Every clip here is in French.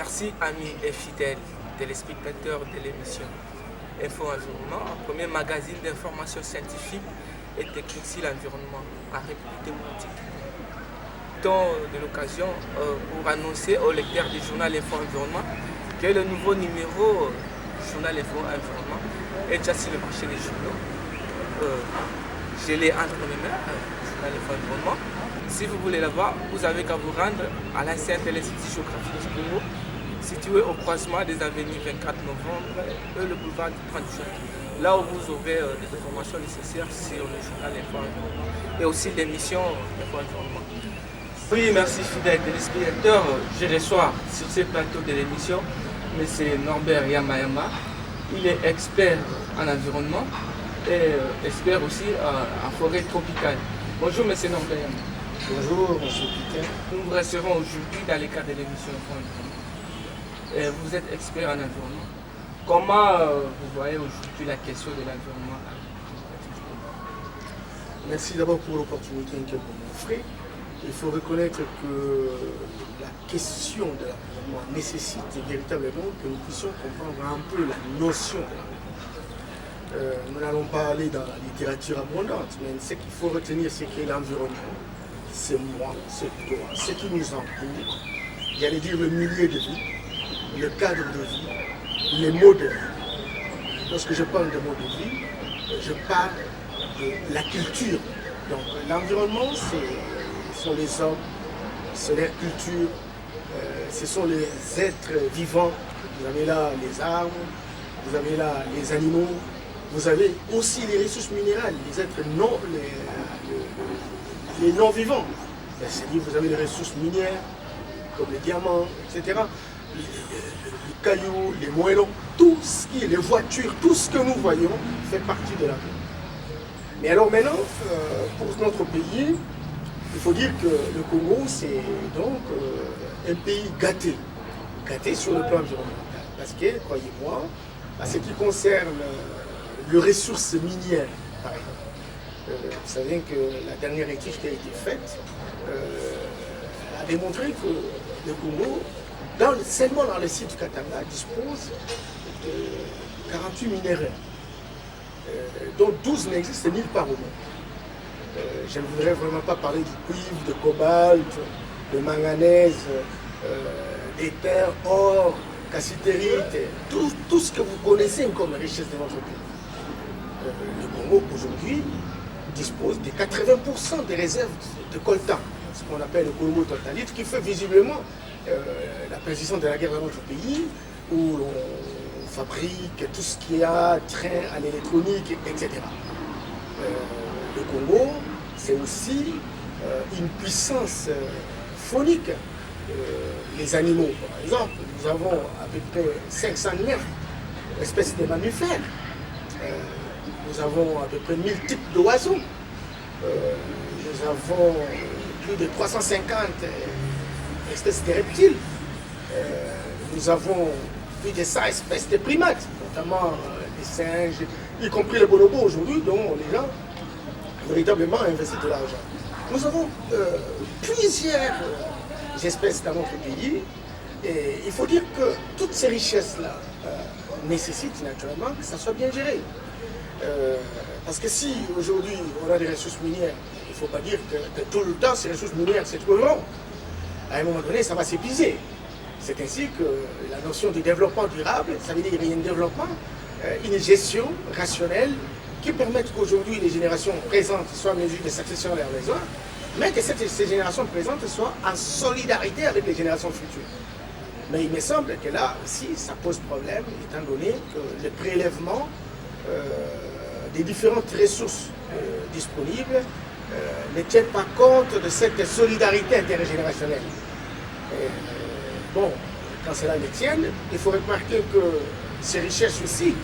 Merci amis et fidèles téléspectateurs de l'émission Info Environnement, un premier magazine d'information scientifique et technique sur l'environnement en République démocratique. Tant de l'occasion pour annoncer aux lecteurs du journal Info Environnement que le nouveau numéro du journal Info Environnement est déjà sur le marché des journaux. Je l'ai entre mes mains, le journal Info Environnement. Si vous voulez l'avoir, vous avez qu'à vous rendre à l'ancien télécité géographique du Congo, situé au croisement des avenues 24 novembre et le boulevard du 30 juin. Là où vous aurez des informations nécessaires sur le journal Info Environnement et aussi l'émission Info Environnement. Oui, merci fidèles téléspectateurs. Je reçois sur ce plateau de l'émission M. Norbert Yamayama. Il est expert en environnement et expert aussi en forêt tropicale. Bonjour M. Norbert Yamayama. Bonjour, M. Piquet. Nous vous resterons aujourd'hui dans le cadre de l'émission Info Environnement. Vous êtes expert en environnement. Comment vous voyez aujourd'hui la question de l'environnement? Merci d'abord pour l'opportunité que vous m'offrez. Il faut reconnaître que la question de l'environnement nécessite véritablement que nous puissions comprendre un peu la notion de l'environnement. Nous n'allons pas aller dans la littérature abondante, mais ce qu'il faut retenir, c'est que l'environnement, c'est moi, c'est toi, ce qui nous entoure. J'allais dire le milieu de vie, le cadre de vie, les modes de vie. Lorsque je parle de modes de vie, je parle de la culture. Donc l'environnement, ce sont les hommes, c'est leur culture, ce sont les êtres vivants. Vous avez là les arbres, vous avez là les animaux, vous avez aussi les ressources minérales, les êtres non, les non-vivants. C'est-à-dire vous avez les ressources minières, comme les diamants, etc. Les cailloux, les moellons, tout ce qui est les voitures, tout ce que nous voyons fait partie de l'environnement. Mais alors maintenant, pour notre pays, il faut dire que le Congo, c'est donc un pays gâté sur le plan environnemental. Parce que, croyez-moi, à ce qui concerne les ressources minières, par exemple, vous savez que la dernière étude qui a été faite a démontré que le Congo, seulement dans le site du Katanga, dispose de 48 minéraux, dont 12 n'existent nulle part au monde. Je ne voudrais vraiment pas parler du cuivre, de cobalt, de manganèse, d'éther, or, cassitérite, tout ce que vous connaissez comme richesse de notre pays. Le Congo aujourd'hui dispose de 80% des réserves de coltan, ce qu'on appelle le Congo totalite, qui fait visiblement la persistance de la guerre dans notre pays, où l'on fabrique tout ce qu'il y a, train en électronique, etc. Le Congo, c'est aussi une puissance phonique. Les animaux, par exemple, nous avons à peu près 509 espèces de mammifères. Nous avons à peu près 1000 types d'oiseaux. Nous avons plus de 350 espèces de reptiles. Nous avons plus de 100 espèces de primates, notamment les singes, y compris les bonobos aujourd'hui, dont les gens véritablement investissent de l'argent. Nous avons plusieurs espèces dans notre pays et il faut dire que toutes ces richesses-là nécessitent naturellement que ça soit bien géré. Parce que si aujourd'hui on a des ressources minières, il ne faut pas dire que tout le temps ces ressources minières c'est trop long. À un moment donné, ça va s'épuiser. C'est ainsi que la notion de développement durable, ça veut dire qu'il y a un développement, une gestion rationnelle qui permette qu'aujourd'hui les générations présentes soient en mesure de satisfaire leurs besoins, mais que ces générations présentes soient en solidarité avec les générations futures. Mais il me semble que là aussi, ça pose problème, étant donné que le prélèvement des différentes ressources disponibles ne tient pas compte de cette solidarité intergénérationnelle. Bon, quand cela ne tienne, il faut remarquer que ces richesses aussi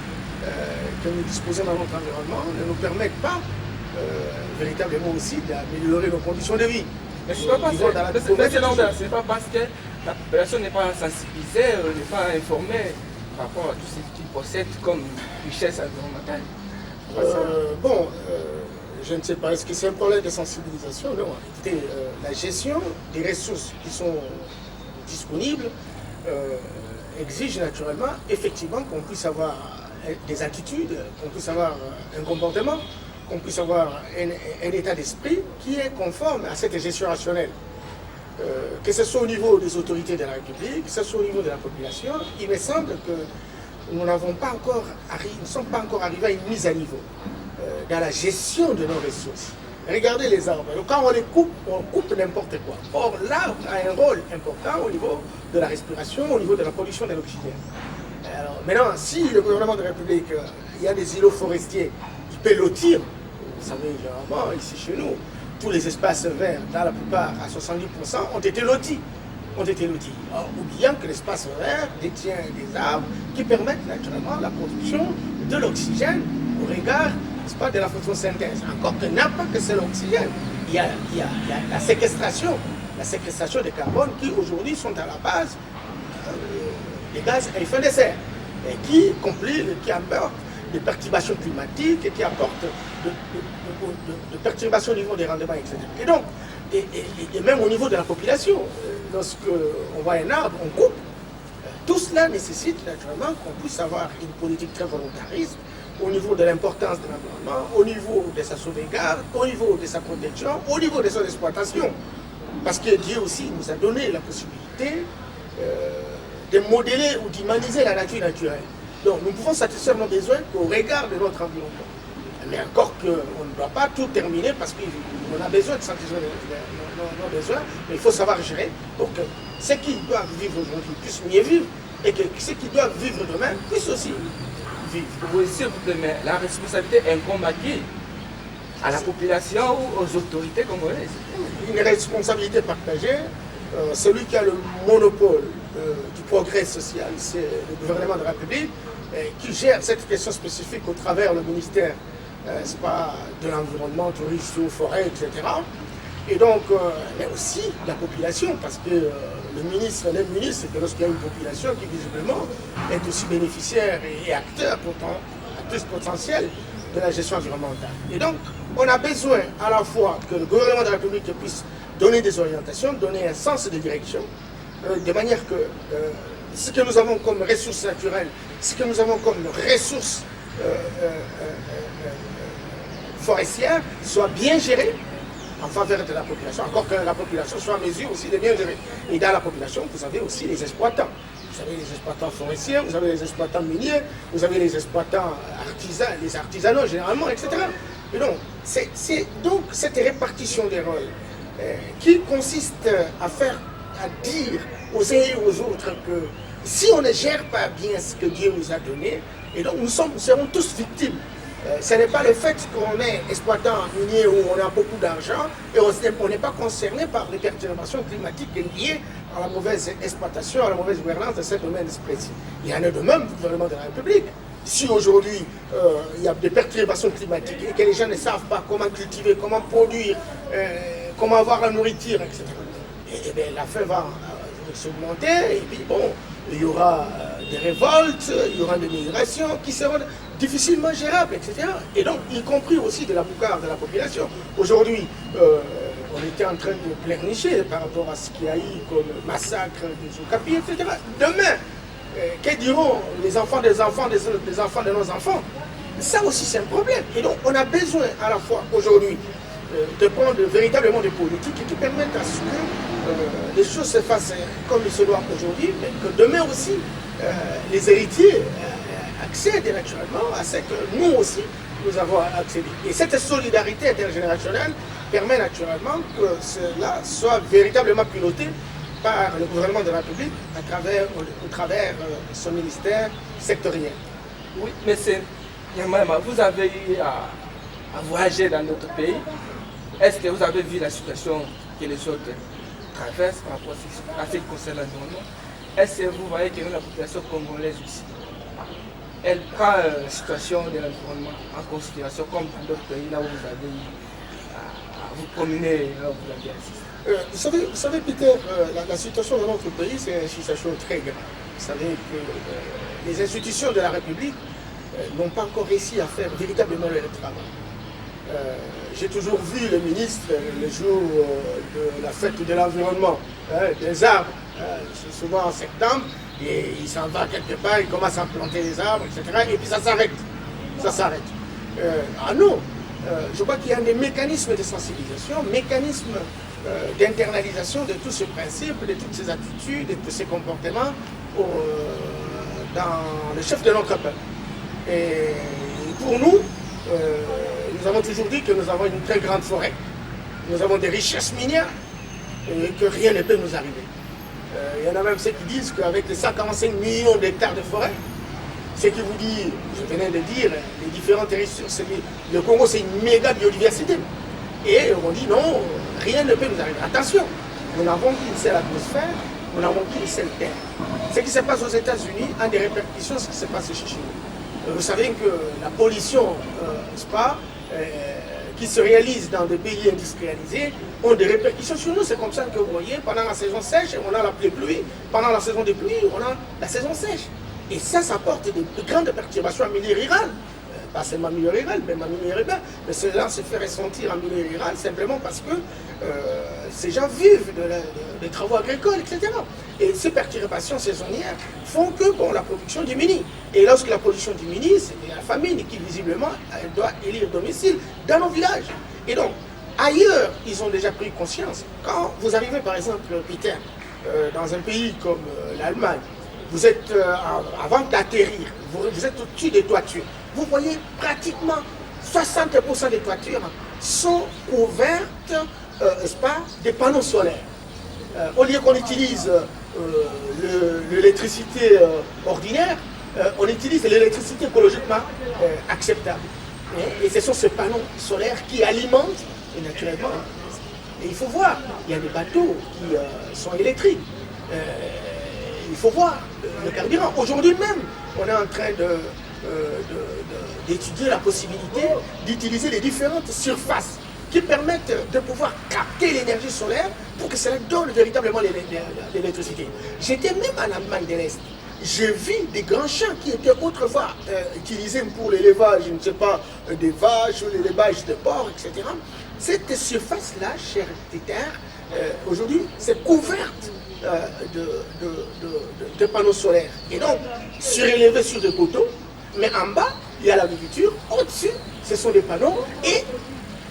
que nous disposons dans notre environnement ne nous permettent pas véritablement aussi d'améliorer nos conditions de vie. Mais ce n'est pas parce que la population n'est pas sensibilisée, n'est pas informée par rapport à tout ce qu'ils possèdent comme richesse environnementale. Je ne sais pas, est-ce que c'est un problème de sensibilisation? Non, écoutez, la gestion des ressources qui sont disponibles exige naturellement, effectivement, qu'on puisse avoir des attitudes, qu'on puisse avoir un comportement, qu'on puisse avoir un état d'esprit qui est conforme à cette gestion rationnelle. Que ce soit au niveau des autorités de la République, que ce soit au niveau de la population, il me semble que nous ne sommes pas encore arrivés à une mise à niveau dans la gestion de nos ressources. Regardez les arbres. Quand on coupe n'importe quoi. Or, l'arbre a un rôle important au niveau de la respiration, au niveau de la production de l'oxygène. Alors, maintenant, si le gouvernement de la République, il y a des îlots forestiers, il peut lotir. Vous savez, généralement, ici chez nous, tous les espaces verts, dans la plupart, à 70%, ont été lotis. Alors, ou bien que l'espace vert détient des arbres qui permettent naturellement la production de l'oxygène au regard, n'est-ce pas, de la photosynthèse. Encore que n'a pas que c'est l'oxygène. Il y a la séquestration de carbone qui aujourd'hui sont à la base des gaz à effet de serre et qui apportent des perturbations climatiques et qui apportent de perturbations au niveau des rendements, etc. Et donc, et même au niveau de la population, lorsque on voit un arbre, on coupe. Tout cela nécessite naturellement qu'on puisse avoir une politique très volontariste au niveau de l'importance de l'environnement, au niveau de sa sauvegarde, au niveau de sa protection, au niveau de son exploitation. Parce que Dieu aussi nous a donné la possibilité de modeler ou d'humaniser la nature naturelle. Donc nous pouvons satisfaire nos besoins qu'au regard de notre environnement. Mais encore qu'on ne doit pas tout terminer parce qu'on a besoin de satisfaire nos besoins, mais il faut savoir gérer pour que ceux qui doivent vivre aujourd'hui puissent mieux vivre et que ceux qui doivent vivre demain puissent aussi vivre. Oui, s'il vous plaît, mais la responsabilité incombe à qui? À la population ou aux autorités congolaises? Une responsabilité partagée. Celui qui a le monopole du progrès social, c'est le gouvernement de la République qui gère cette question spécifique au travers le ministère de l'environnement, tourisme, forêt, etc. Et donc, mais aussi la population, parce que le ministre n'est ministre que lorsqu'il y a une population qui visiblement est aussi bénéficiaire et acteur potentiel de la gestion environnementale. Et donc, on a besoin à la fois que le gouvernement de la République puisse donner des orientations, donner un sens de direction, de manière que ce que nous avons comme ressources naturelles, ce que nous avons comme ressources forestières soit bien géré en faveur de la population, encore que la population soit en mesure aussi de bien gérer. Et dans la population, vous avez aussi les exploitants. Vous avez les exploitants forestiers, vous avez les exploitants miniers, vous avez les exploitants artisans, les artisanaux généralement, etc. Et donc, c'est donc cette répartition des rôles qui consiste à dire aux uns et aux autres que si on ne gère pas bien ce que Dieu nous a donné, et donc nous serons tous victimes. Ce n'est pas le fait qu'on est exploitant minier où on a beaucoup d'argent et on n'est pas concerné par les perturbations climatiques liées à la mauvaise exploitation, à la mauvaise gouvernance de ce domaine précis. Il y en a de même au gouvernement de la République. Si aujourd'hui il y a des perturbations climatiques et que les gens ne savent pas comment cultiver, comment produire, comment avoir la nourriture, etc., et bien la faim va s'augmenter et puis bon, il y aura des révoltes, il y aura des migrations qui seront difficilement gérables, etc. Et donc, y compris aussi de la plupart de la population. Aujourd'hui, on était en train de pleurnicher par rapport à ce qu'il y a eu comme massacre des Okapis, etc. Demain, que diront les enfants des enfants des enfants de nos enfants? Ça aussi, c'est un problème. Et donc, on a besoin à la fois aujourd'hui de prendre véritablement des politiques qui permettent à ce que les choses se fassent comme il se doit aujourd'hui, mais que demain aussi, les héritiers accèdent naturellement à ce que nous aussi, nous avons accédé. Et cette solidarité intergénérationnelle permet naturellement que cela soit véritablement piloté par le gouvernement de la République au travers son ministère sectoriel. Oui, mais c'est... Vous avez eu à voyager dans notre pays. Est-ce que vous avez vu la situation que les autres traversent par rapport à ce qui concerne l'environnement? Est-ce que vous voyez que la population congolaise aussi, elle prend la situation de l'environnement en considération comme dans d'autres pays là où vous avez à vous promener, là où vous avez assisté? Vous savez, Peter, la situation de notre pays, c'est une situation très grave. Vous savez que les institutions de la République n'ont pas encore réussi à faire véritablement leur travail. J'ai toujours vu le ministre le jour de la fête de l'environnement, des arbres, C'est souvent en septembre, et il s'en va quelque part, il commence à planter des arbres, etc. Et puis ça s'arrête. Ça s'arrête. Non, je crois qu'il y a des mécanismes de sensibilisation, mécanismes d'internalisation de tout ce principe, de toutes ces attitudes, de ces comportements dans le chef de notre peuple. Et pour nous, nous avons toujours dit que nous avons une très grande forêt. Nous avons des richesses minières et que rien ne peut nous arriver. Il y en a même ceux qui disent qu'avec les 145 millions d'hectares de forêt, ce qui vous dit, je venais de dire, les différentes ressources, le Congo c'est une méga biodiversité. Et on dit non, rien ne peut nous arriver. Attention, nous n'avons qu'une seule atmosphère, nous n'avons qu'une seule terre. Ce qui se passe aux États-Unis a des répercussions sur ce qui se passe chez nous. Vous savez que la pollution, qui se réalise dans des pays industrialisés ont des répercussions sur nous. C'est comme ça que vous voyez, pendant la saison sèche, on a la pluie. Pendant la saison des pluies, on a la saison sèche. Et ça apporte de grandes perturbations en milieu rural. Pas seulement en milieu rural, même en milieu urbain. Mais cela se fait ressentir en milieu rural simplement parce que ces gens vivent des travaux agricoles, etc. Et ces perturbations saisonnières font que la production diminue. Et lorsque la production diminue, c'est la famine qui visiblement elle doit élire domicile dans nos villages. Et donc, ailleurs, ils ont déjà pris conscience. Quand vous arrivez par exemple, Peter, dans un pays comme l'Allemagne, vous êtes, avant d'atterrir, vous êtes au-dessus des toitures. Vous voyez pratiquement 60% des toitures sont couvertes des panneaux solaires. Au lieu qu'on utilise l'électricité ordinaire, on utilise l'électricité écologiquement acceptable. Et ce sont ces panneaux solaires qui alimentent naturellement. Et il faut voir, il y a des bateaux qui sont électriques. Il faut voir le carburant. Aujourd'hui même, on est en train d'étudier la possibilité d'utiliser les différentes surfaces qui permettent de pouvoir capter l'énergie solaire pour que cela donne véritablement l'électricité. J'étais même en Allemagne de l'Est. J'ai vu des grands champs qui étaient autrefois utilisés pour l'élevage, je ne sais pas, des vaches ou l'élevage de porcs, etc. Cette surface-là, cher Peter, aujourd'hui, c'est couverte de panneaux solaires. Et donc, surélevé sur des poteaux, mais en bas, il y a l'agriculture, au-dessus, ce sont des panneaux, et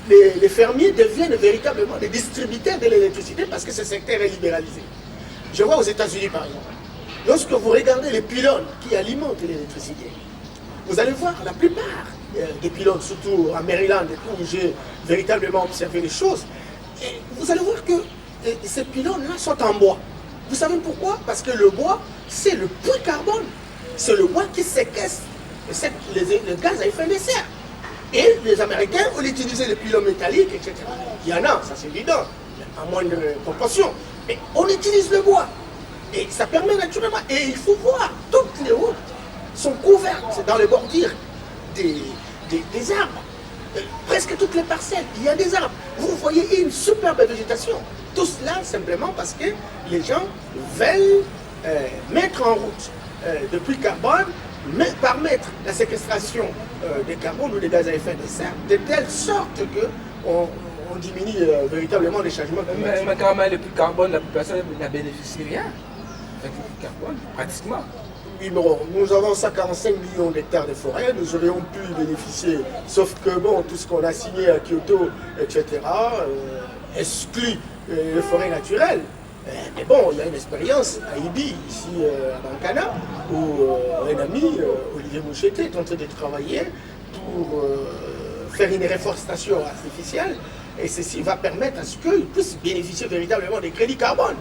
les fermiers deviennent véritablement des distributeurs de l'électricité parce que ce secteur est libéralisé. Je vois aux États-Unis, par exemple, lorsque vous regardez les pylônes qui alimentent l'électricité, vous allez voir la plupart des pylônes, surtout en Maryland, où j'ai véritablement observé les choses, et vous allez voir que ces pylônes-là sont en bois. Vous savez pourquoi? Parce que le bois, c'est le puits carbone. C'est le bois qui séquestre le gaz à effet de serre. Et les Américains ont utilisé les pylônes métalliques, etc. Il y en a, ça c'est évident, en moindre proportion. Mais on utilise le bois. Et ça permet naturellement. Et il faut voir, toutes les routes sont couvertes dans les bordures des arbres. Presque toutes les parcelles, il y a des arbres. Vous voyez une superbe végétation. Tout cela simplement parce que les gens veulent mettre en route depuis carbone, mais permettre la séquestration des carbone ou des gaz à effet de serre, de telle sorte qu'on diminue véritablement les changements climatiques. Mais quand même, le puits carbone, la population n'a bénéficié rien avec le puits carbone, pratiquement. Oui, bon, nous avons 145 millions d'hectares de forêt, nous aurions pu bénéficier, sauf que bon, tout ce qu'on a signé à Kyoto, etc., exclut les forêts naturelles. Mais bon, il y a une expérience à Ibi, ici à Bankana, où un ami, Olivier Moucheté, est en train de travailler pour faire une réforestation artificielle, et ceci va permettre à ce qu'ils puissent bénéficier véritablement des crédits carbone.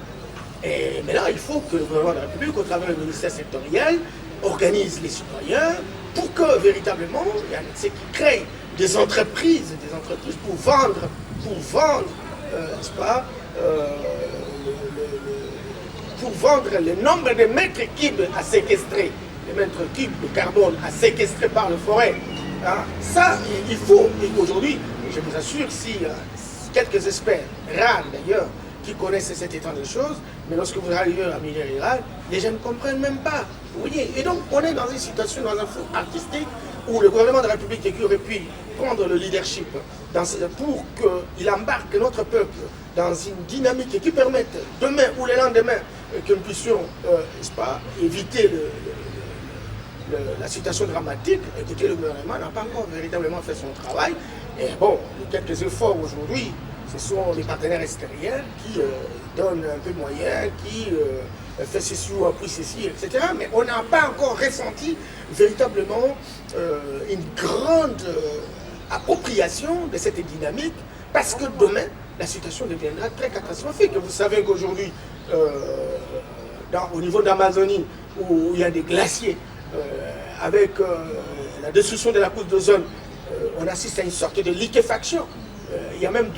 Mais là, il faut que le gouvernement de la République, au travers du ministère sectoriel, organise les citoyens pour que véritablement, il y a ceux qui créent des entreprises pour vendre, n'est-ce pas, pour vendre le nombre de mètres cubes à séquestrer, les mètres cubes de carbone à séquestrer par les forêts. Hein. Ça, il faut, et aujourd'hui, je vous assure, si quelques experts, rares d'ailleurs, qui connaissent cet état de choses, mais lorsque vous arrivez à milieu rural, les gens ne comprennent même pas. Vous voyez, et donc on est dans une situation, dans un flou artistique, où le gouvernement de la République qui aurait pu prendre le leadership pour qu'il embarque notre peuple dans une dynamique qui permette demain ou le lendemain que nous puissions n'est-ce pas, éviter la situation dramatique. Écoutez, le gouvernement n'a pas encore véritablement fait son travail. Et bon, quelques efforts aujourd'hui, ce sont les partenaires extérieurs qui donnent un peu de moyens, qui fait ceci ou appris ceci, etc. Mais on n'a pas encore ressenti véritablement une grande appropriation de cette dynamique, parce que demain, la situation deviendra très catastrophique. Vous savez qu'aujourd'hui, au niveau d'Amazonie, où il y a des glaciers, avec la destruction de la couche d'ozone, on assiste à une sorte de liquéfaction. Il y a même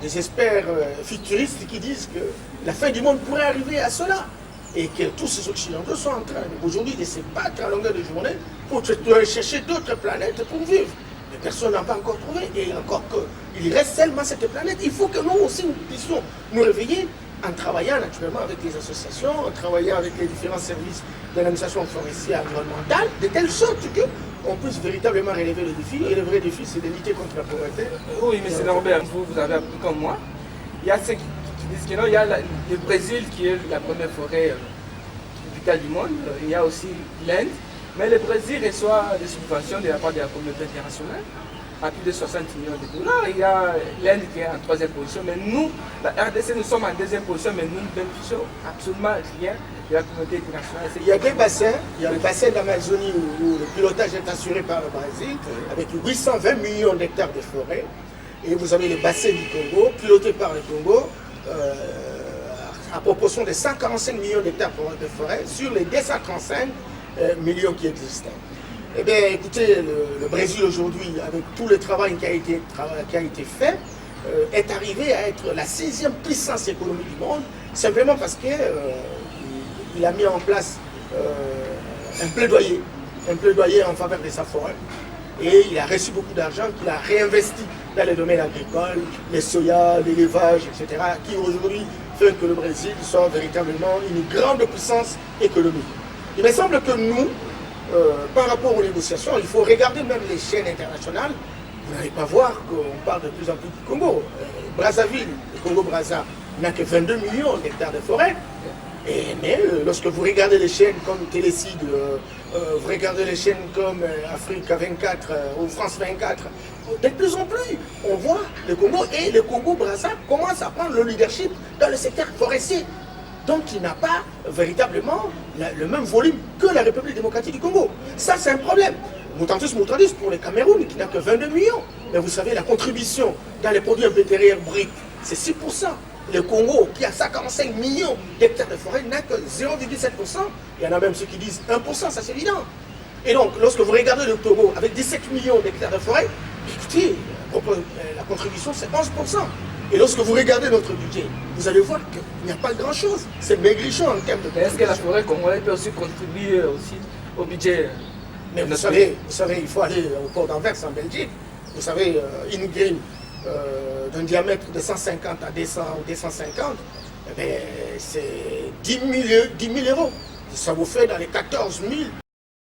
des experts futuristes qui disent que la fin du monde pourrait arriver à cela. Et que tous ces Occidentaux sont en train aujourd'hui de se battre à longueur de journée pour chercher d'autres planètes pour vivre. Mais personne n'a pas encore trouvé. Et encore qu'il reste seulement cette planète. Il faut que nous aussi nous puissions nous réveiller en travaillant naturellement avec les associations, en travaillant avec les différents services de l'administration forestière environnementale, de telle sorte qu'on puisse véritablement relever le défi. Et le vrai défi, c'est de lutter contre la pauvreté. Oui, mais c'est Robert, vous avez appris comme moi. Il y a ceux qui disent que non, il y a le Brésil qui est la première forêt tropicale du monde. Il y a aussi l'Inde. Mais le Brésil reçoit des subventions de la part de la communauté internationale à plus de 60 millions de dollars. Il y a l'Inde qui est en troisième position, mais nous, la RDC, nous sommes en deuxième position, mais nous ne bénéficions absolument rien de la communauté internationale. Il y a des bassins, il y a le bassin d'Amazonie où le pilotage est assuré par le Brésil, avec 820 millions d'hectares de forêt. Et vous avez le bassin du Congo, piloté par le Congo, à proportion de 145 millions d'hectares de forêt sur les 235 millions qui existent. Eh bien, écoutez, le Brésil aujourd'hui, avec tout le travail qui a été fait, est arrivé à être la 6e puissance économique du monde, simplement parce qu'il a mis en place un plaidoyer en faveur de sa forêt. Et il a reçu beaucoup d'argent qu'il a réinvesti dans les domaines agricoles, les soya, l'élevage, etc., qui aujourd'hui fait que le Brésil soit véritablement une grande puissance économique. Il me semble que nous, par rapport aux négociations, il faut regarder même les chaînes internationales. Vous n'allez pas voir qu'on parle de plus en plus du Congo. Brazzaville, le Congo-Brazza, n'a que 22 millions d'hectares de forêt. Mais lorsque vous regardez les chaînes comme Télécide, vous regardez les chaînes comme Afrique 24 ou France 24, de plus en plus, on voit le Congo et le Congo-Brazza commence à prendre le leadership dans le secteur forestier. Donc il n'a pas véritablement le même volume que la République démocratique du Congo. Ça, c'est un problème. Mutandis pour le Cameroun, qui n'a que 22 millions. Mais vous savez, la contribution dans les produits intérieurs bruts, c'est 6%. Le Congo, qui a 145 millions d'hectares de forêt, n'a que 0,7%. Il y en a même ceux qui disent 1%, ça c'est évident. Et donc, lorsque vous regardez le Togo, avec 17 millions d'hectares de forêt, écoutez, la contribution c'est 11%. Et lorsque vous regardez notre budget, vous allez voir qu'il n'y a pas grand-chose. C'est maigrichon en termes de... Mais est-ce que la forêt congolaise peut aussi contribuer aussi au budget? Mais vous savez, il faut aller au port d'Anvers en Belgique. Vous savez, une grille d'un diamètre de 150 à 200 ou 250, c'est 10 000 euros. Ça vous fait dans les 14 000